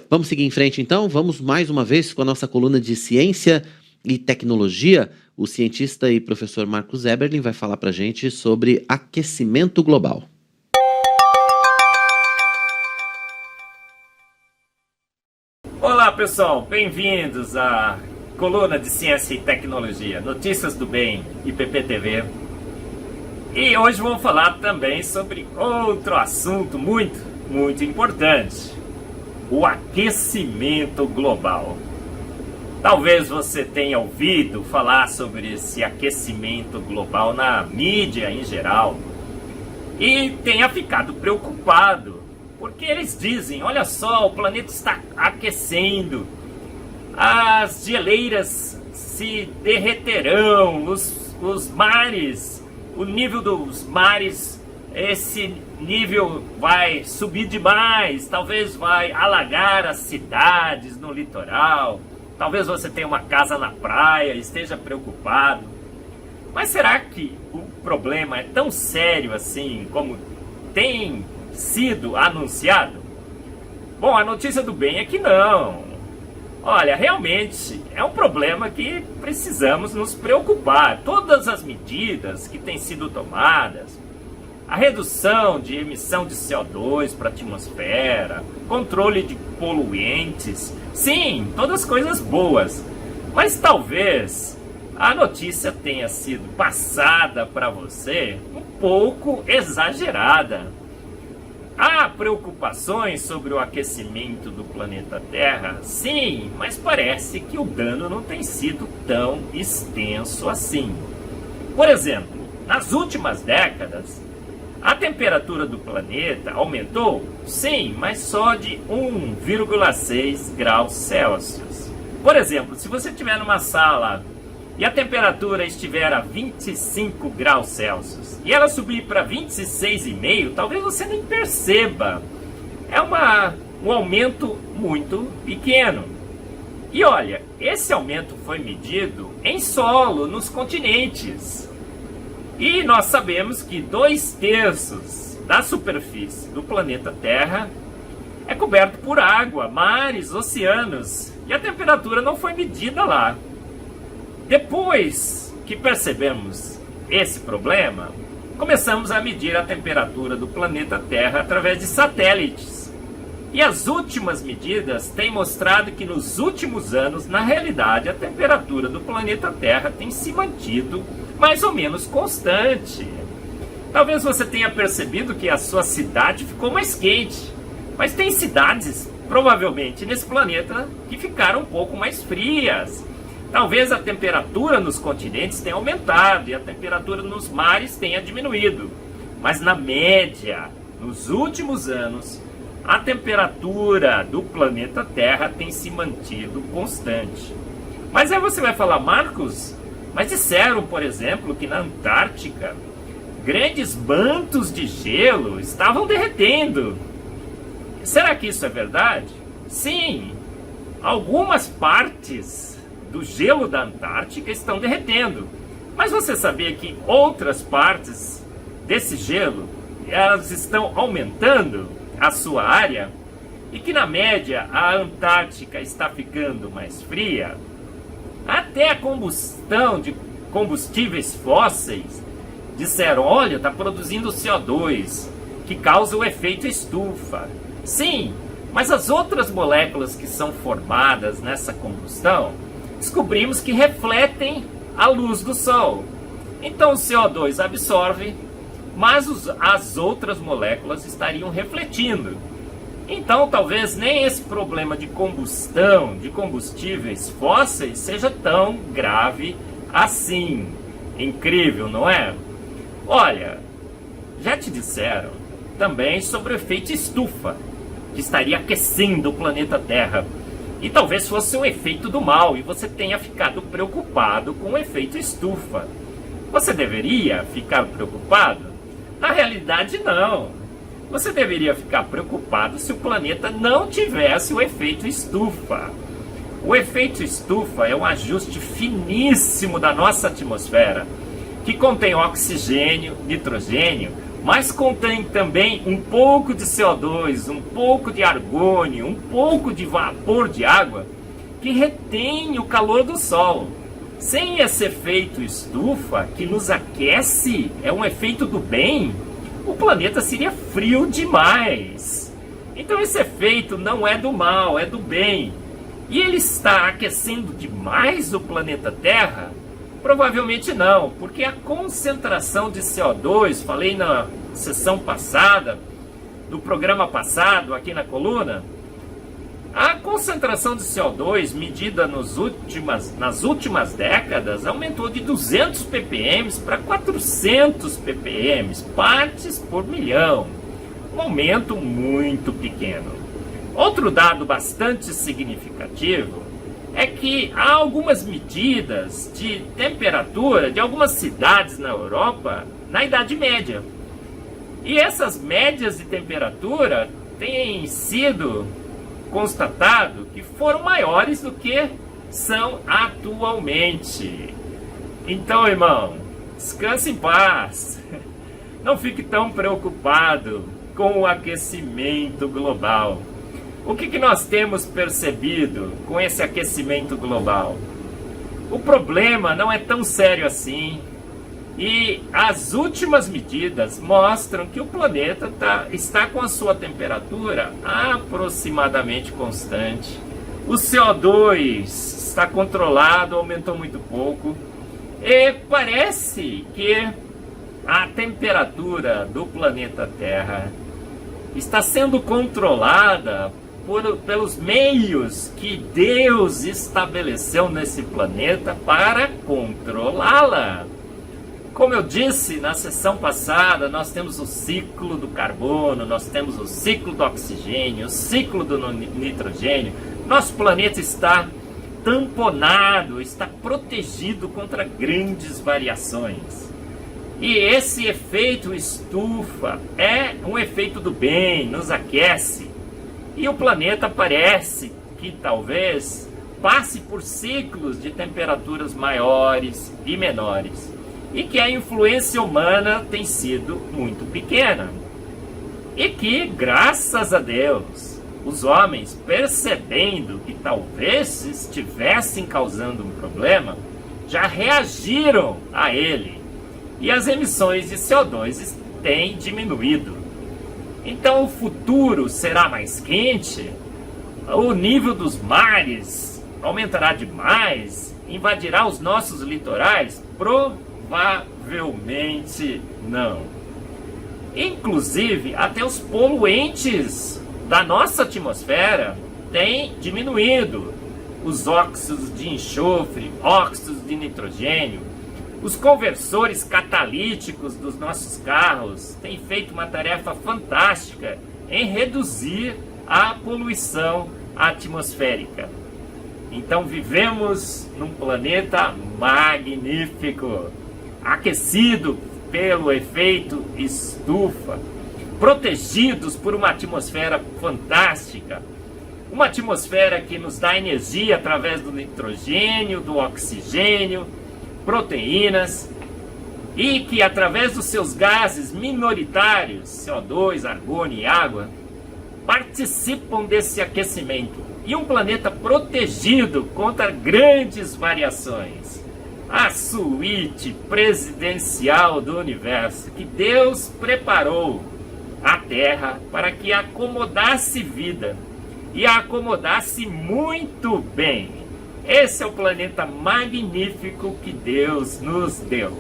Vamos seguir em frente então? Vamos mais uma vez com a nossa coluna de ciência e tecnologia. O cientista e professor Marcos Eberlin vai falar para a gente sobre aquecimento global. Olá pessoal, bem-vindos à coluna de ciência e tecnologia, notícias do bem, IPP-TV. E hoje vamos falar também sobre outro assunto muito importante: o aquecimento global. Talvez você tenha ouvido falar sobre esse aquecimento global na mídia em geral e tenha ficado preocupado, porque eles dizem, olha só, o planeta está aquecendo, as geleiras se derreterão, os mares, o nível dos mares, esse nível vai subir demais, talvez vai alagar as cidades no litoral, talvez você tenha uma casa na praia e esteja preocupado. Mas será que o problema é tão sério assim como tem sido anunciado? Bom, a notícia do bem é que não. Olha, realmente é um problema que precisamos nos preocupar. Todas as medidas que têm sido tomadas, a redução de emissão de CO2 para a atmosfera, controle de poluentes, sim, todas coisas boas. Mas talvez a notícia tenha sido passada para você um pouco exagerada. Há preocupações sobre o aquecimento do planeta Terra? Sim, mas parece que o dano não tem sido tão extenso assim. Por exemplo, nas últimas décadas, a temperatura do planeta aumentou? Sim, mas só de 1,6 graus Celsius. Por exemplo, se você estiver numa sala e a temperatura estiver a 25 graus Celsius e ela subir para 26,5, talvez você nem perceba. É um aumento muito pequeno. E olha, esse aumento foi medido em solo, nos continentes. E nós sabemos que 2/3 da superfície do planeta Terra é coberto por água, mares, oceanos, e a temperatura não foi medida lá. Depois que percebemos esse problema, começamos a medir a temperatura do planeta Terra através de satélites. E as últimas medidas têm mostrado que nos últimos anos, na realidade, a temperatura do planeta Terra tem se mantido mais ou menos constante. Talvez você tenha percebido que a sua cidade ficou mais quente, mas tem cidades, provavelmente, nesse planeta que ficaram um pouco mais frias. Talvez a temperatura nos continentes tenha aumentado e a temperatura nos mares tenha diminuído. Mas na média, nos últimos anos, a temperatura do planeta Terra tem se mantido constante. Mas aí você vai falar, Marcos, mas disseram, por exemplo, que na Antártica, grandes mantos de gelo estavam derretendo. Será que isso é verdade? Sim, algumas partes do gelo da Antártica estão derretendo. Mas você sabia que outras partes desse gelo, elas estão aumentando a sua área? E que na média a Antártica está ficando mais fria? Até a combustão de combustíveis fósseis, disseram, olha, está produzindo CO2, que causa o efeito estufa. Sim, mas as outras moléculas que são formadas nessa combustão, descobrimos que refletem a luz do Sol. Então o CO2 absorve, mas as outras moléculas estariam refletindo. Então talvez nem esse problema de combustão de combustíveis fósseis seja tão grave assim. Incrível, não é? Olha, já te disseram também sobre o efeito estufa, que estaria aquecendo o planeta Terra. E talvez fosse um efeito do mal e você tenha ficado preocupado com o efeito estufa. Você deveria ficar preocupado? Na realidade, não. Você deveria ficar preocupado se o planeta não tivesse o efeito estufa. O efeito estufa é um ajuste finíssimo da nossa atmosfera, que contém oxigênio, nitrogênio, mas contém também um pouco de CO2, um pouco de argônio, um pouco de vapor de água que retém o calor do Sol. Sem esse efeito estufa que nos aquece, é um efeito do bem, o planeta seria frio demais. Então esse efeito não é do mal, é do bem. E ele está aquecendo demais o planeta Terra? Provavelmente não, porque a concentração de CO2, falei na sessão passada, no programa passado, aqui na coluna, a concentração de CO2 medida nas últimas décadas aumentou de 200 ppm para 400 ppm, partes por milhão. Um aumento muito pequeno. Outro dado bastante significativo é que há algumas medidas de temperatura de algumas cidades na Europa na Idade Média. E essas médias de temperatura têm sido constatado que foram maiores do que são atualmente. Então, irmão, descanse em paz. Não fique tão preocupado com o aquecimento global. O que nós temos percebido com esse aquecimento global? O problema não é tão sério assim. E as últimas medidas mostram que o planeta está com a sua temperatura aproximadamente constante. O CO2 está controlado, aumentou muito pouco. E parece que a temperatura do planeta Terra está sendo controlada pelos meios que Deus estabeleceu nesse planeta para controlá-la. Como eu disse na sessão passada, nós temos o ciclo do carbono, nós temos o ciclo do oxigênio, o ciclo do nitrogênio. Nosso planeta está tamponado, está protegido contra grandes variações. E esse efeito estufa é um efeito do bem, nos aquece. E o planeta parece que talvez passe por ciclos de temperaturas maiores e menores. E que a influência humana tem sido muito pequena. E que, graças a Deus, os homens, percebendo que talvez estivessem causando um problema, já reagiram a ele. E as emissões de CO2 têm diminuído. Então o futuro será mais quente, o nível dos mares aumentará demais, invadirá os nossos litorais? Provavelmente não. Inclusive, até os poluentes da nossa atmosfera têm diminuído. Os óxidos de enxofre, óxidos de nitrogênio, os conversores catalíticos dos nossos carros têm feito uma tarefa fantástica em reduzir a poluição atmosférica. Então vivemos num planeta magnífico, aquecido pelo efeito estufa, protegidos por uma atmosfera fantástica, uma atmosfera que nos dá energia através do nitrogênio, do oxigênio, proteínas, e que através dos seus gases minoritários, CO2, argônio e água, participam desse aquecimento. E um planeta protegido contra grandes variações. A suíte presidencial do universo que Deus preparou a Terra para que acomodasse vida e a acomodasse muito bem. Esse é o planeta magnífico que Deus nos deu.